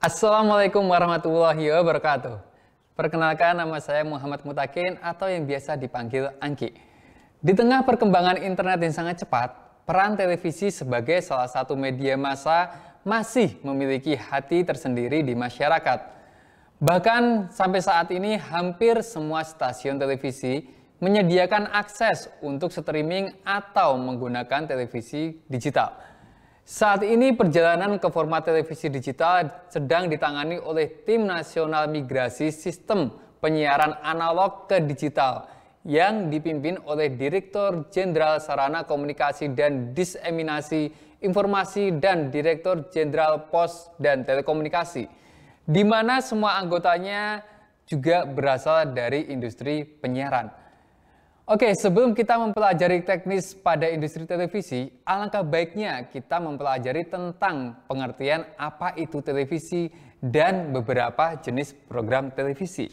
Assalamualaikum warahmatullahi wabarakatuh. Perkenalkan, nama saya Muhammad Mutakin atau yang biasa dipanggil Angki. Di tengah perkembangan internet yang sangat cepat, peran televisi sebagai salah satu media massa masih memiliki hati tersendiri di masyarakat. Bahkan sampai saat ini hampir semua stasiun televisi menyediakan akses untuk streaming atau menggunakan televisi digital. Saat ini perjalanan ke format televisi digital sedang ditangani oleh Tim Nasional Migrasi Sistem Penyiaran Analog ke Digital yang dipimpin oleh Direktur Jenderal Sarana Komunikasi dan Diseminasi Informasi dan Direktur Jenderal Pos dan Telekomunikasi, di mana semua anggotanya juga berasal dari industri penyiaran. Oke, sebelum kita mempelajari teknis pada industri televisi, alangkah baiknya kita mempelajari tentang pengertian apa itu televisi dan beberapa jenis program televisi.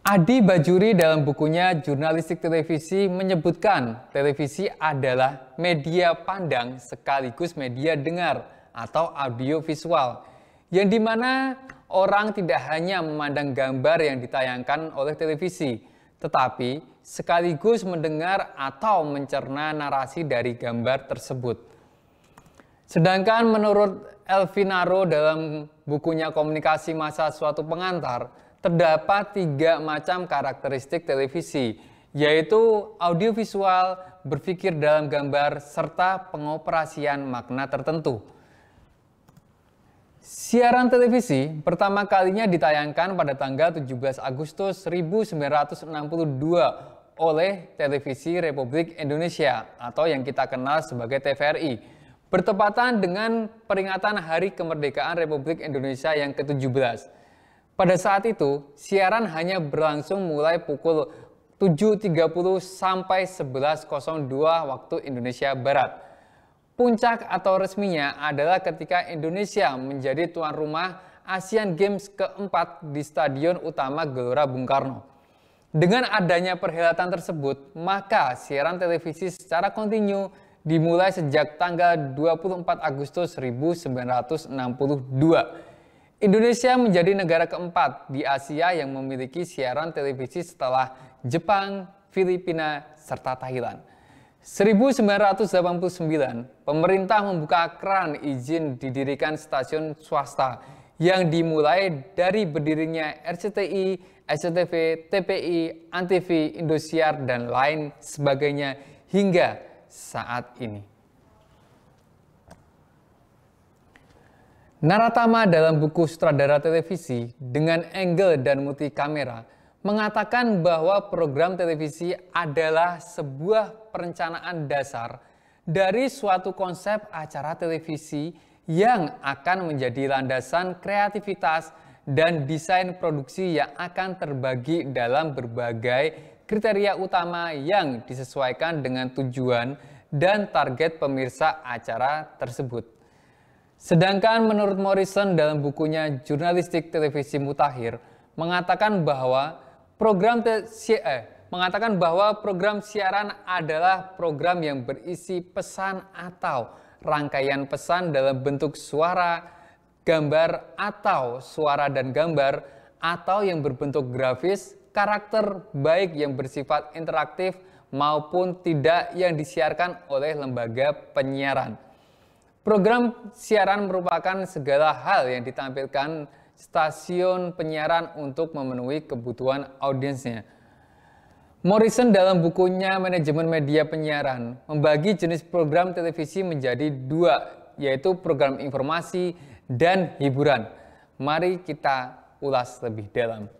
Adi Bajuri dalam bukunya Jurnalistik Televisi menyebutkan televisi adalah media pandang sekaligus media dengar atau audiovisual, yang dimana orang tidak hanya memandang gambar yang ditayangkan oleh televisi, tetapi sekaligus mendengar atau mencerna narasi dari gambar tersebut. Sedangkan menurut Elvinaro dalam bukunya Komunikasi Massa Suatu Pengantar, terdapat 3 macam karakteristik televisi, yaitu audiovisual, berpikir dalam gambar, serta pengoperasian makna tertentu. Siaran televisi pertama kalinya ditayangkan pada tanggal 17 Agustus 1962 oleh Televisi Republik Indonesia atau yang kita kenal sebagai TVRI, bertepatan dengan peringatan Hari Kemerdekaan Republik Indonesia yang ke-17. Pada saat itu, siaran hanya berlangsung mulai pukul 7.30 sampai 11.02 waktu Indonesia Barat. Puncak atau resminya adalah ketika Indonesia menjadi tuan rumah Asian Games keempat di Stadion Utama Gelora Bung Karno. Dengan adanya perhelatan tersebut, maka siaran televisi secara kontinu dimulai sejak tanggal 24 Agustus 1962. Indonesia menjadi negara keempat di Asia yang memiliki siaran televisi setelah Jepang, Filipina, serta Thailand. 1989, pemerintah membuka keran izin didirikan stasiun swasta yang dimulai dari berdirinya RCTI, SCTV, TPI, Antv, Indosiar, dan lain sebagainya hingga saat ini. Naratama dalam buku Sutradara Televisi dengan Angle dan Multi Kamera mengatakan bahwa program televisi adalah sebuah perencanaan dasar dari suatu konsep acara televisi yang akan menjadi landasan kreativitas dan desain produksi yang akan terbagi dalam berbagai kriteria utama yang disesuaikan dengan tujuan dan target pemirsa acara tersebut. Sedangkan menurut Morrison dalam bukunya Jurnalistik Televisi Mutakhir mengatakan bahwa program siaran adalah program yang berisi pesan atau rangkaian pesan dalam bentuk suara, gambar atau suara dan gambar, atau yang berbentuk grafis, karakter baik yang bersifat interaktif maupun tidak yang disiarkan oleh lembaga penyiaran. Program siaran merupakan segala hal yang ditampilkan stasiun penyiaran untuk memenuhi kebutuhan audiensnya. Morrison dalam bukunya Manajemen Media Penyiaran membagi jenis program televisi menjadi 2, yaitu program informasi dan hiburan. Mari kita ulas lebih dalam.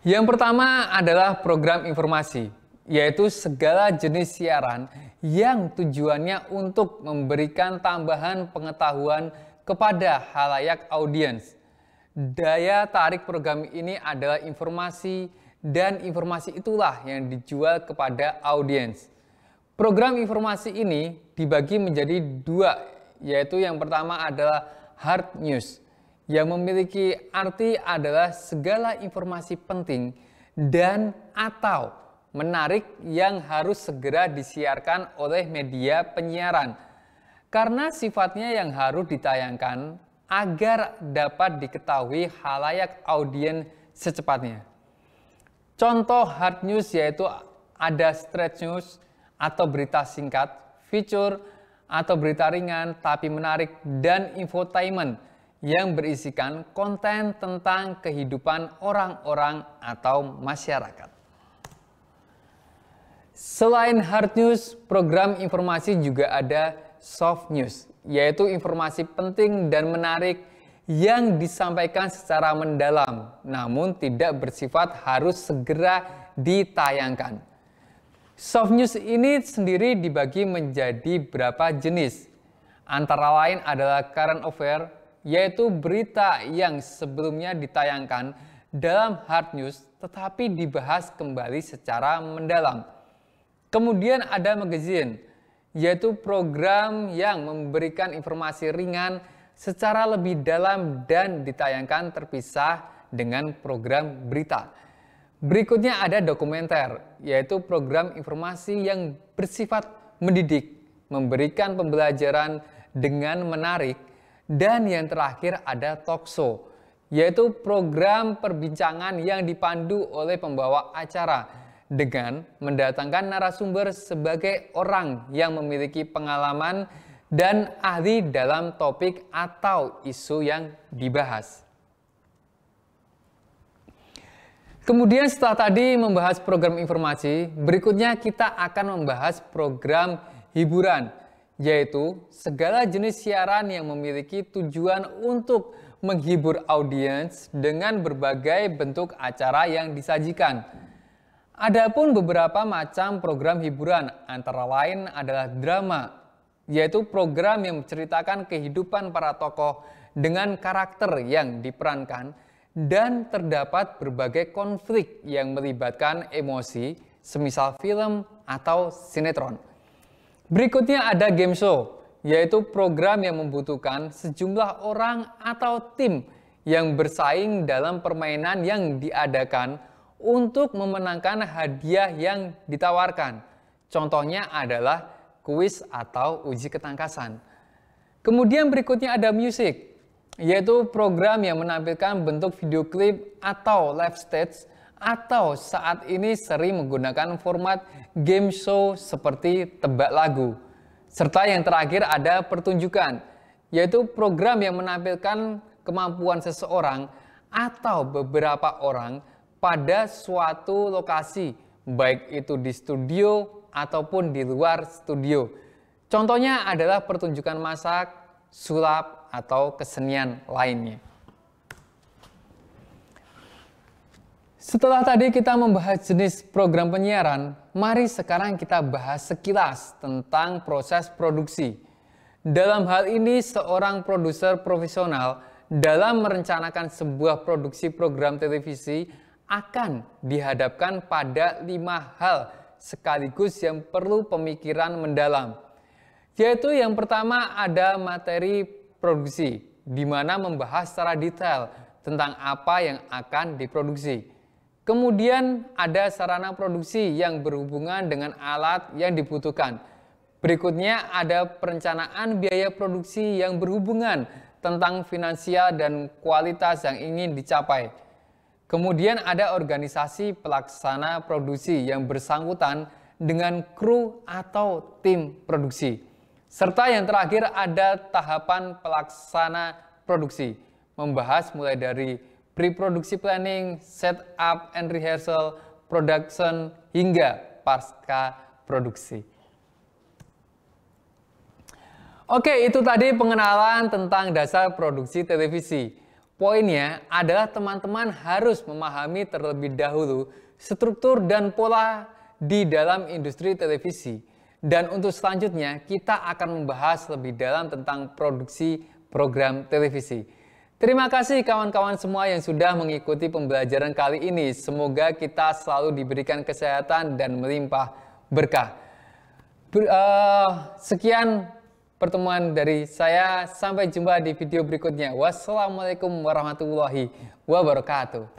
Yang pertama adalah program informasi, yaitu segala jenis siaran yang tujuannya untuk memberikan tambahan pengetahuan kepada halayak audiens. Daya tarik program ini adalah informasi, dan informasi itulah yang dijual kepada audiens. Program informasi ini dibagi menjadi 2, yaitu yang pertama adalah hard news, yang memiliki arti adalah segala informasi penting dan atau menarik yang harus segera disiarkan oleh media penyiaran karena sifatnya yang harus ditayangkan agar dapat diketahui khalayak audiens secepatnya. Contoh hard news yaitu ada stretch news atau berita singkat, feature atau berita ringan tapi menarik, dan infotainment yang berisikan konten tentang kehidupan orang-orang atau masyarakat. Selain hard news, program informasi juga ada soft news, yaitu informasi penting dan menarik yang disampaikan secara mendalam, namun tidak bersifat harus segera ditayangkan. Soft news ini sendiri dibagi menjadi beberapa jenis. Antara lain adalah current affair, yaitu berita yang sebelumnya ditayangkan dalam hard news tetapi dibahas kembali secara mendalam. Kemudian ada magazine, yaitu program yang memberikan informasi ringan secara lebih dalam dan ditayangkan terpisah dengan program berita. Berikutnya ada dokumenter, yaitu program informasi yang bersifat mendidik, memberikan pembelajaran dengan menarik. Dan yang terakhir ada talk show, yaitu program perbincangan yang dipandu oleh pembawa acara dengan mendatangkan narasumber sebagai orang yang memiliki pengalaman dan ahli dalam topik atau isu yang dibahas. Kemudian setelah tadi membahas program informasi, berikutnya kita akan membahas program hiburan, yaitu segala jenis siaran yang memiliki tujuan untuk menghibur audiens dengan berbagai bentuk acara yang disajikan. Adapun beberapa macam program hiburan, antara lain adalah drama, yaitu program yang menceritakan kehidupan para tokoh dengan karakter yang diperankan dan terdapat berbagai konflik yang melibatkan emosi, semisal film atau sinetron. Berikutnya ada game show, yaitu program yang membutuhkan sejumlah orang atau tim yang bersaing dalam permainan yang diadakan untuk memenangkan hadiah yang ditawarkan. Contohnya adalah kuis atau uji ketangkasan. Kemudian berikutnya ada musik, yaitu program yang menampilkan bentuk video klip atau live stage, atau saat ini sering menggunakan format game show seperti tebak lagu. Serta yang terakhir ada pertunjukan, yaitu program yang menampilkan kemampuan seseorang atau beberapa orang pada suatu lokasi, baik itu di studio ataupun di luar studio. Contohnya adalah pertunjukan masak, sulap, atau kesenian lainnya. Setelah tadi kita membahas jenis program penyiaran, mari sekarang kita bahas sekilas tentang proses produksi. Dalam hal ini, seorang produser profesional dalam merencanakan sebuah produksi program televisi akan dihadapkan pada 5 hal sekaligus yang perlu pemikiran mendalam. Yaitu yang pertama ada materi produksi, di mana membahas secara detail tentang apa yang akan diproduksi. Kemudian ada sarana produksi yang berhubungan dengan alat yang dibutuhkan. Berikutnya ada perencanaan biaya produksi yang berhubungan tentang finansial dan kualitas yang ingin dicapai. Kemudian ada organisasi pelaksana produksi yang bersangkutan dengan kru atau tim produksi. Serta yang terakhir ada tahapan pelaksana produksi, membahas mulai dari pre-produksi planning, setup and rehearsal, production, hingga pasca produksi. Oke, itu tadi pengenalan tentang dasar produksi televisi. Poinnya adalah teman-teman harus memahami terlebih dahulu struktur dan pola di dalam industri televisi. Dan untuk selanjutnya kita akan membahas lebih dalam tentang produksi program televisi. Terima kasih kawan-kawan semua yang sudah mengikuti pembelajaran kali ini. Semoga kita selalu diberikan kesehatan dan melimpah berkah. Sekian pertemuan dari saya, sampai jumpa di video berikutnya. Wassalamualaikum warahmatullahi wabarakatuh.